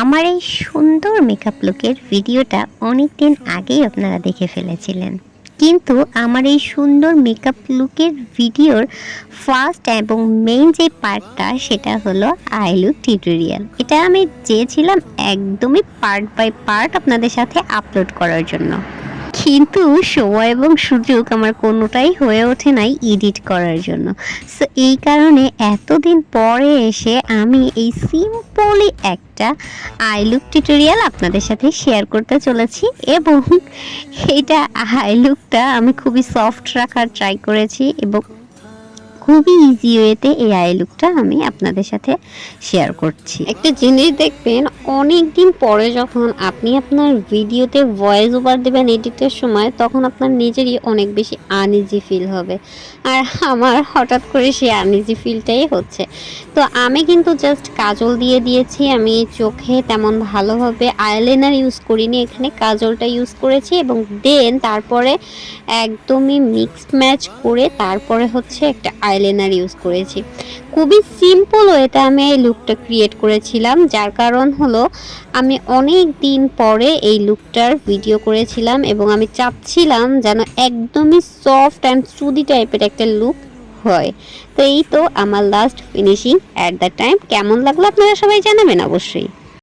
আমার এই সুন্দর মেকআপ লুকের ভিডিওটা অনেক দিন আগেই আপনারা দেখে ফেলেছিলেন, কিন্তু আমার এই সুন্দর মেকআপ লুকের ভিডিওর ফার্স্ট এবং মেইন যে পার্টটা সেটা হলো আই লুক টিউটোরিয়াল। এটা আমি চেয়েছিলাম একদমই পার্ট বাই পার্ট আপনাদের সাথে আপলোড করার জন্য, কিন্তু সময় এবং সুযোগ আমার কোনোটাই হয়ে ওঠে নাই এডিট করার জন্য। সো এই কারণে এতদিন পরে এসে আমি এই সিম্পলি একটা আই লুক টিউটোরিয়াল আপনাদের সাথে শেয়ার করতে চলেছি, এবং এইটা আই লুকটা আমি খুবই সফট রাখার ট্রাই করেছি এবং খুবই ইজি ওয়েতে এই আই লুকটা আমি আপনাদের সাথে শেয়ার করছি। একটা জিনিস দেখবেন, অনেক দিন পরে যখন আপনি আপনার ভিডিওতে ভয়েস ওভার দেবেন এডিটের সময়, তখন আপনার নিজেরই অনেক বেশি আনইজি ফিল হবে। আর আমার হঠাৎ করে সেই আনইজি ফিলটাই হচ্ছে। তো আমি কিন্তু জাস্ট কাজল দিয়ে দিয়েছি, আমি চোখে তেমন ভালোভাবে আইলাইনার ইউজ করিনি, এখানে কাজলটা ইউজ করেছি এবং দেন তারপরে একদমই মিক্সড ম্যাচ করে তারপরে হচ্ছে একটা আইলাইনার ইউজ করেছি। খুবই সিম্পল ওয়েতে আমি এই লুকটা ক্রিয়েট করেছিলাম, যার কারণ হলো আমি অনেক দিন পরে এই লুকটার ভিডিও করেছিলাম এবং আমি চাচ্ছিলাম যেন একদমই সফট অ্যান্ড সুদি টাইপের একটা লুক হয়। তো এই তো আমার last finishing at the time. কেমন লাগলো আপনারা সবাই জানাবেন অবশ্যই।